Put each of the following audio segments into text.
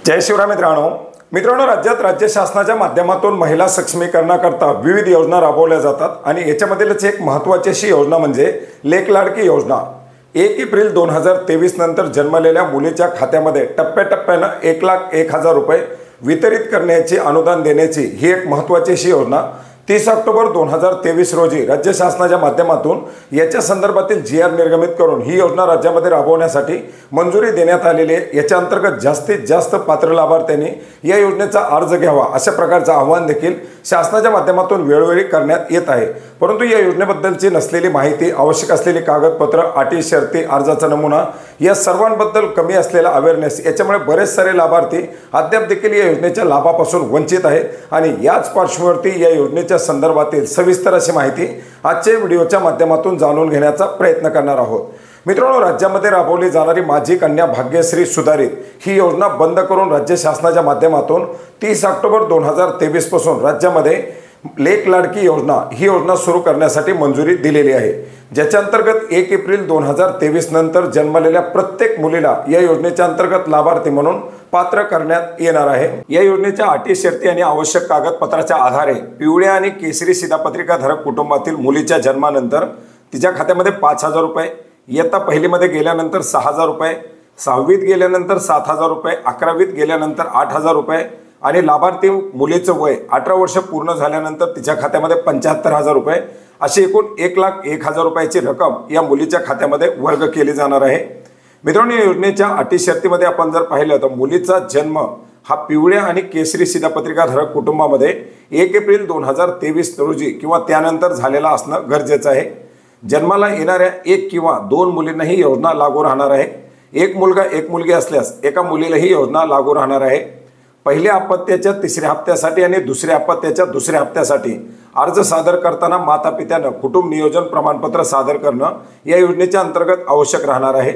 जय शिवराय मित्रांनो, राज्यात राज्य शासनाच्या माध्यमातून महिला सक्षमीकरणाकरता विविध योजना राबवल्या जातात आणि याच्यामधीलच एक महत्त्वाची अशी योजना म्हणजे लेक लाडकी योजना। 1 एप्रिल 2023 नंतर जन्मलेल्या मुलीच्या खात्यामध्ये टप्प्याटप्प्यानं 1,01,000 रुपये वितरित करण्याची अनुदान देण्याची ही एक महत्त्वाची अशी योजना 30 ऑक्टोबर 2023 रोजी राज्य शासनाच्या माध्यमातून याच्या संदर्भातील GR निर्गमित करून ही योजना राज्यामध्ये राबवण्यासाठी मंजुरी देण्यात आलेली आहे। याच्या अंतर्गत जास्तीत जास्त पात्र लाभार्थ्यांनी या योजनेचा अर्ज घ्यावा अशा प्रकारचं आवाहन देखील शासनाच्या माध्यमातून वेळोवेळी करण्यात येत आहे। परंतु या योजनेबद्दलची नसलेली माहिती, आवश्यक असलेली कागदपत्र, अटी शर्ती, अर्जाचा नमुना या सर्वांबद्दल कमी असलेला अवेअरनेस याच्यामुळे बरेच सारे लाभार्थी अद्याप देखील या योजनेच्या लाभापासून वंचित आहेत आणि याच पार्श्वभूमीवरती या योजनेच्या संदर्भातील सविस्तर अशी माहिती आजच्या व्हिडिओच्या माध्यमातून जाणून घेण्याचा प्रयत्न करणार आहोत। मित्रांनो, राज्यामध्ये राबवली जाणारी माझी कन्या भाग्यश्री सुधारित ही योजना बंद करून राज्य शासनाच्या माध्यमातून 30 ऑक्टोबर 2023 पासून राज्यामध्ये लेक लाडकी योजना ही योजना सुरू करण्यासाठी मंजुरी दिलेली आहे, ज्याच्या अंतर्गत 1 एप्रिल 2023 नंतर जन्मलेल्या प्रत्येक मुलीला या योजनेच्या अंतर्गत लाभार्थी म्हणून पात्र करण्यात येणार आहे। या योजनेच्या अटी शर्ती आणि आवश्यक कागदपत्राच्या आधारे पिवळ्या आणि केसरी शिधापत्रिकाधारक कुटुंबातील मुलीच्या जन्मानंतर तिच्या खात्यामध्ये 5,000 रुपये, इयत्ता पहिलीमध्ये गेल्यानंतर 6,000 रुपये, 6वीत गेल्यानंतर 7,000 रुपये, 11वीत गेल्यानंतर 8,000 रुपये आणि लाभार्थी मुलीचं वय 18 वर्ष पूर्ण झाल्यानंतर तिच्या खात्यामध्ये 75,000 रुपये अशी एकूण 1,01,000 रुपयाची रक्कम या मुलीच्या खात्यामध्ये वर्ग केली जाणार आहे। मित्रांनो, या योजनेच्या अटी शर्तीमध्ये आपण जर पाहिलं तर मुलीचा जन्म हा पिवळ्या आणि केसरी शिधापत्रिकाधारक कुटुंबामध्ये 1 एप्रिल 2023 रोजी किंवा त्यानंतर झालेला असणं गरजेचं आहे। जन्माला येणाऱ्या 1 किंवा 2 मुलींना ही योजना लागू राहणार आहे। एक मुलगा एक मुलगी असल्यास एका मुलीला ही योजना लागू राहणार आहे। पहिल्या अपत्याच्या 3ऱ्या हप्त्यासाठी आणि दुसऱ्या अपत्याच्या 2ऱ्या हप्त्यासाठी अर्ज सादर करताना माता पित्यानं कुटुंब नियोजन प्रमाणपत्र सादर करणं या योजनेच्या अंतर्गत आवश्यक राहणार आहे।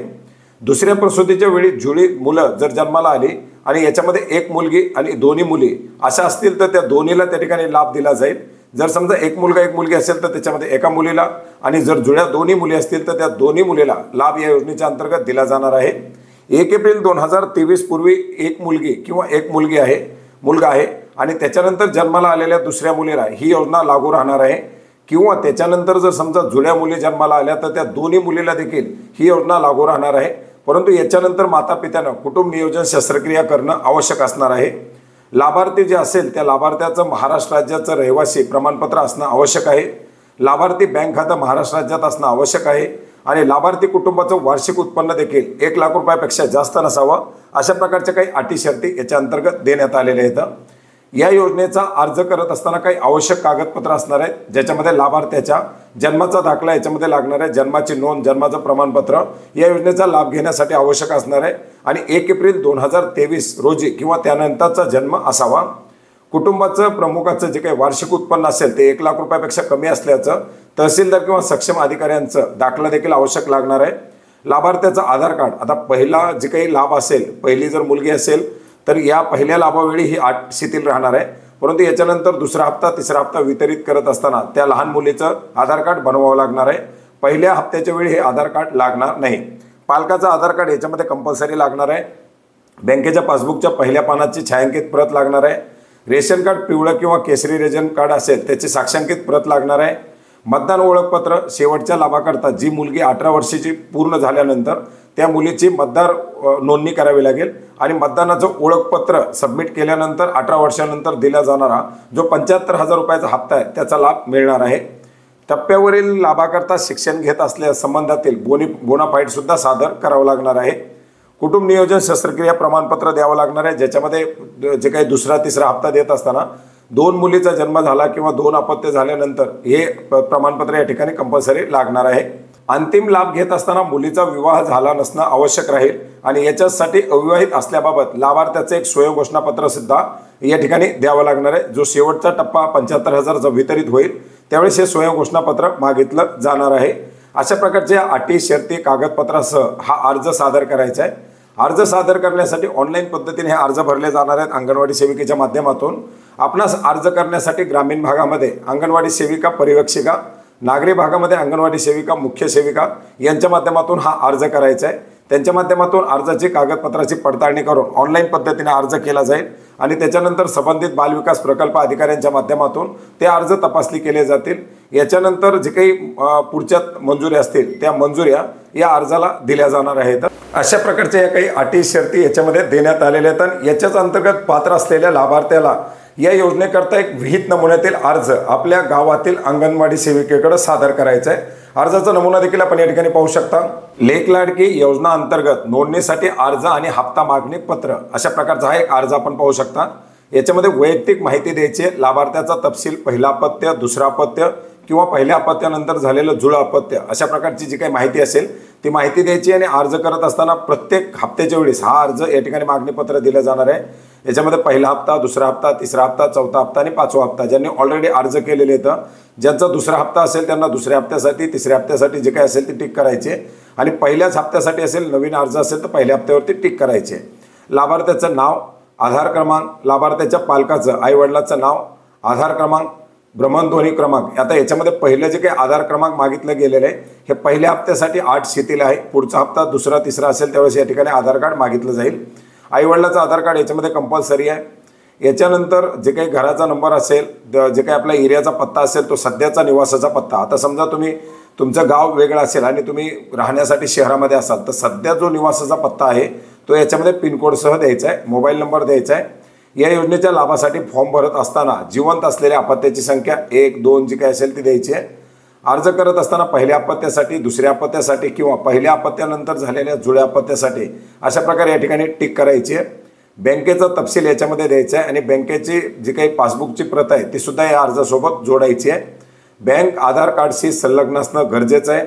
दुसऱ्या प्रसूतीच्या वेळी जुळी मुलं जर जन्माला आली आणि याच्यामध्ये एक मुलगी आणि दोन्ही मुली अशा असतील तर त्या दोन्हीला त्या ठिकाणी लाभ दिला जाईल। जर समजा एक मुलगा एक मुलगी असेल तर त्याच्यामध्ये एका मुलीला आणि जर जुळ्या दोन्ही मुली असतील तर त्या दोन्ही मुलीला लाभ या योजनेच्या अंतर्गत दिला जाणार आहे। 1 एप्रिल 2023 पूर्वी एक मुलगी किंवा एक मुलगा आहे आणि त्याच्यानंतर जन्माला आलेल्या दुसऱ्या मुलीला ही योजना लागू राहणार आहे किंवा त्याच्यानंतर जर समजा जुळ्या मुली जन्माला आल्या तर त्या दोन्ही मुलीला देखील ही योजना लागू राहणार आहे। परंतु याच्यानंतर माता पित्यानं कुटुंब नियोजन शस्त्रक्रिया करणं आवश्यक असणार आहे। लाभार्थी जे असेल त्या लाभार्थ्याचं महाराष्ट्र राज्याचं रहिवासी प्रमाणपत्र असणं आवश्यक आहे। लाभार्थी बँक खातं महाराष्ट्र राज्यात असणं आवश्यक आहे आणि लाभार्थी कुटुंबाचं वार्षिक उत्पन्न देखील 1 लाख रुपयापेक्षा जास्त नसावं अशा प्रकारच्या काही अटी शर्ती याच्या अंतर्गत देण्यात आलेल्या आहेत। या योजनेचा अर्ज करत असताना काही आवश्यक कागदपत्र असणार आहेत, ज्याच्यामध्ये लाभार्थ्याच्या जन्माचा दाखला, याच्यामध्ये लागणार आहे जन्माची नोंद, जन्माचं प्रमाणपत्र या योजनेचा लाभ घेण्यासाठी आवश्यक असणार आहे आणि 1 एप्रिल 2023 रोजी किंवा त्यानंतरचा जन्म असावा। कुटुंबाचं प्रमुखाचं जे काही वार्षिक उत्पन्न असेल ते 1 लाख रुपयापेक्षा कमी असल्याचं तहसीलदार किंवा सक्षम अधिकाऱ्यांचं दाखला देखील आवश्यक लागणार आहे। लाभार्थ्याचं आधार कार्ड, आता पहिला जे काही लाभ असेल, पहिली जर मुलगी असेल तर या पहिल्या लाभावेळी ही अट शिथिल राहणार आहे, परंतु याच्यानंतर 2रा हप्ता 3रा हप्ता वितरित करत असताना त्या लहान मुलीचं आधार कार्ड बनवावं लागणार आहे। पहिल्या हप्त्याच्या वेळी हे आधार कार्ड लागणार नाही। पालकाचं आधार कार्ड याच्यामध्ये कंपल्सरी लागणार आहे। बँकेच्या पासबुकच्या पहिल्या पानाची छायांकित प्रत लागणार आहे। रेशन कार्ड पिवळं किंवा केसरी रेशन कार्ड असेल त्याची साक्षांकित प्रत लागणार आहे। मतदान ओळखपत्र, शेवटच्या लाभाकरता जी मुलगी 18 वर्षाची पूर्ण झाल्यानंतर त्या मुलीची मतदार नोंदणी करावी लागेल आणि मतदानाचं ओळखपत्र सबमिट केल्यानंतर 18 वर्षानंतर दिला जाणारा जो 75,000 रुपयाचा हप्ता आहे त्याचा लाभ मिळणार आहे। टप्प्यावरील लाभाकरता शिक्षण घेत असल्यास संबंधातील बोनाफाईड सुद्धा सादर करावं लागणार आहे। कुटुंब नियोजन शस्त्रक्रिया प्रमाणपत्र द्यावं लागणार आहे, ज्याच्यामध्ये जे काही 2रा 3रा हप्ता देत असताना 2 मुलीचा जन्म झाला किंवा 2 अपत्य झाल्यानंतर हे प्रमाणपत्र या ठिकाणी कंपल्सरी लागणार आहे। अंतिम लाभ घेत असताना मुलीचा विवाह झाला नसणं आवश्यक राहील आणि याच्यासाठी अविवाहित असल्याबाबत लाभार्थ्याचं एक स्वयंघोषणापत्र सुद्धा या ठिकाणी द्यावं लागणार आहे। जो शेवटचा टप्पा 75,000 जो वितरित होईल त्यावेळेस हे स्वयंघोषणापत्र मागितलं जाणार आहे। अशा प्रकारच्या अटी शर्ती कागदपत्रासह हा अर्ज सादर करायचा आहे। अर्ज सादर करण्यासाठी ऑनलाईन पद्धतीने हे अर्ज भरले जाणार आहेत अंगणवाडी सेविकेच्या माध्यमातून। आपणास अर्ज करण्यासाठी ग्रामीण भागामध्ये अंगणवाडी सेविका, परिवेक्षिका, नागरी भागामध्ये अंगणवाडी सेविका, मुख्य सेविका यांच्या माध्यमातून हा अर्ज करायचा आहे। त्यांच्या माध्यमातून अर्जाची कागदपत्राची पडताळणी करून ऑनलाईन पद्धतीने अर्ज केला जाईल आणि त्याच्यानंतर संबंधित बालविकास प्रकल्प अधिकाऱ्यांच्या माध्यमातून ते अर्ज तपासणी केले जातील। याच्यानंतर जे काही पुढच्या मंजुऱ्या असतील त्या मंजुऱ्या या अर्जाला दिल्या जाणार आहेत। अशा प्रकारच्या या काही अटी शर्ती याच्यामध्ये देण्यात आलेल्या आहेत आणि याच्याच अंतर्गत पात्र असलेल्या लाभार्थ्याला या योजनेकरता एक विहित नमुन्यातील अर्ज आपल्या गावातील अंगणवाडी सेविकेकडे सादर करायचा आहे। अर्जाचा नमुना देखील आपण या ठिकाणी पाहू शकता। लेक लाडकी योजना अंतर्गत नोंदणीसाठी अर्ज आणि हप्ता मागणी पत्र अशा प्रकारचा हा एक अर्ज आपण पाहू शकता। याच्यामध्ये वैयक्तिक माहिती द्यायची आहे, लाभार्थ्याचा तपशील, पहिला अपत्य, दुसरा अपत्य किंवा पहिल्या अपत्यानंतर झालेलं जुळं अपत्य अशा प्रकारची जी काही माहिती असेल ती माहिती द्यायची आणि अर्ज करत असताना प्रत्येक हप्त्याच्या वेळेस हा अर्ज या ठिकाणी मागणीपत्र दिलं जाणार आहे। याच्यामध्ये पहिला हप्ता, दुसरा हप्ता, तिसरा हप्ता, चौथा हप्ता आणि पाचवा हप्ता ज्यांनी ऑलरेडी अर्ज केलेले आहेत ज्यांचा दुसरा हप्ता असेल त्यांना दुसऱ्या हप्त्यासाठी, तिसऱ्या हप्त्यासाठी जे काही असेल ते टिक करायचे आणि पहिल्याच हप्त्यासाठी असेल नवीन अर्ज असेल तर पहिल्या हप्त्यावरती टिक करायचे। लाभार्थ्याचं नाव, आधार क्रमांक, लाभार्थ्याच्या पालकाचं आईवडिलाचं नाव, आधार क्रमांक, भ्रमणध्वनी क्रमांक। आता याच्यामध्ये पहिलं जे काही आधार क्रमांक मागितलं गेलेलं आहे हे पहिल्या हप्त्यासाठी 8 शिथिल आहे, पुढचा हप्ता दुसरा तिसरा असेल त्यावेळेस या ठिकाणी आधार कार्ड मागितलं जाईल। आईवडिलाचं आधार कार्ड याच्यामध्ये कंपल्सरी आहे। याच्यानंतर जे काही घराचा नंबर असेल, जे काही आपल्या एरियाचा पत्ता असेल तो सध्याचा निवासाचा पत्ता। आता समजा तुमचं गाव वेगळं असेल आणि तुम्ही राहण्यासाठी शहरामध्ये असाल तर सध्या जो निवासाचा पत्ता आहे तो याच्यामध्ये पिनकोडसह द्यायचा आहे, मोबाईल नंबर द्यायचा आहे। या योजनेच्या लाभासाठी फॉर्म भरत असताना जिवंत असलेल्या अपत्याची संख्या 1, 2 जी काही असेल ती द्यायची आहे। अर्ज करत असताना पहिल्या अपत्यासाठी, दुसऱ्या अपत्यासाठी किंवा पहिल्या अपत्यानंतर झालेल्या जुळ्या अपत्यासाठी अशा प्रकारे या ठिकाणी टिक करायची आहे। बँकेचा तपशील याच्यामध्ये द्यायचा आहे आणि बँकेची जी काही पासबुकची प्रत आहे ती सुद्धा या अर्जासोबत जोडायची आहे। बँक आधार कार्डशी संलग्न असणं गरजेचं आहे।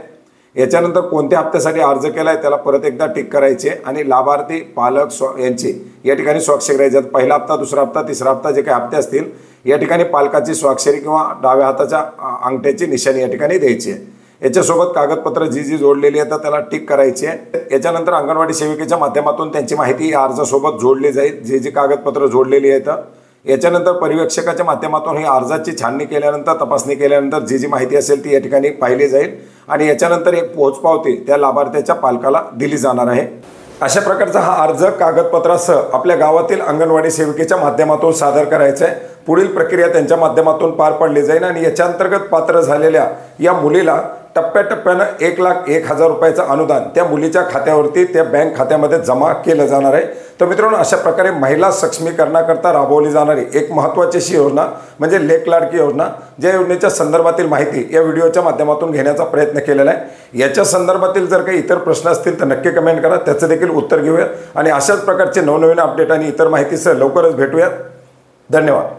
याच्यानंतर कोणत्या हप्त्यासाठी अर्ज केला आहे त्याला परत एकदा टिक करायचे आणि लाभार्थी पालक यांची या ठिकाणी स्वाक्षरी करायची। पहिला हप्ता, दुसरा हप्ता, तिसरा हप्ता जे काही हप्ते असतील या ठिकाणी पालकाची स्वाक्षरी किंवा डाव्या हाताच्या अंगठ्याची निशाणी या ठिकाणी द्यायची आहे। याच्यासोबत कागदपत्र जी जोडलेली आहेत त्याला टिक करायची आहे। याच्यानंतर अंगणवाडी सेविकेच्या माध्यमातून त्यांची माहिती या अर्जासोबत जोडली जाईल, जी कागदपत्र जोडलेली आहेत। याच्यानंतर पर्यवेक्षकाच्या माध्यमातून ही अर्जाची छाननी केल्यानंतर, तपासणी केल्यानंतर जी माहिती असेल ती या ठिकाणी पाहिली जाईल आणि याच्यानंतर एक पोहोचपावती त्या लाभार्थ्याच्या पालकाला दिली जाणार आहे। अशा प्रकारचा हा अर्ज कागदपत्रासह आपल्या गावातील अंगणवाडी सेविकेच्या माध्यमातून सादर करायचा आहे। पुढील प्रक्रिया त्यांच्या माध्यमातून पार पडली जाईल आणि याच्या अंतर्गत पात्र झालेल्या या मुलीला टप्प्याटप्प्यानं 1,01,000 रुपयाचं अनुदान त्या मुलीच्या खात्यावरती, त्या बँक खात्यामध्ये जमा केलं जाणार आहे। तर मित्रांनो, अशा प्रकारे महिला सक्षमीकरणाकरता राबवली जाणारी एक महत्त्वाची अशी योजना म्हणजे लेक लाडकी योजना, ज्या योजनेच्या संदर्भातील माहिती या व्हिडिओच्या माध्यमातून घेण्याचा प्रयत्न केलेला आहे। याच्या संदर्भातील जर काही इतर प्रश्न असतील तर नक्की कमेंट करा, त्याचं देखील उत्तर घेऊया आणि अशाच प्रकारचे नवनवीन अपडेट आणि इतर माहितीसह लवकरच भेटूया। धन्यवाद।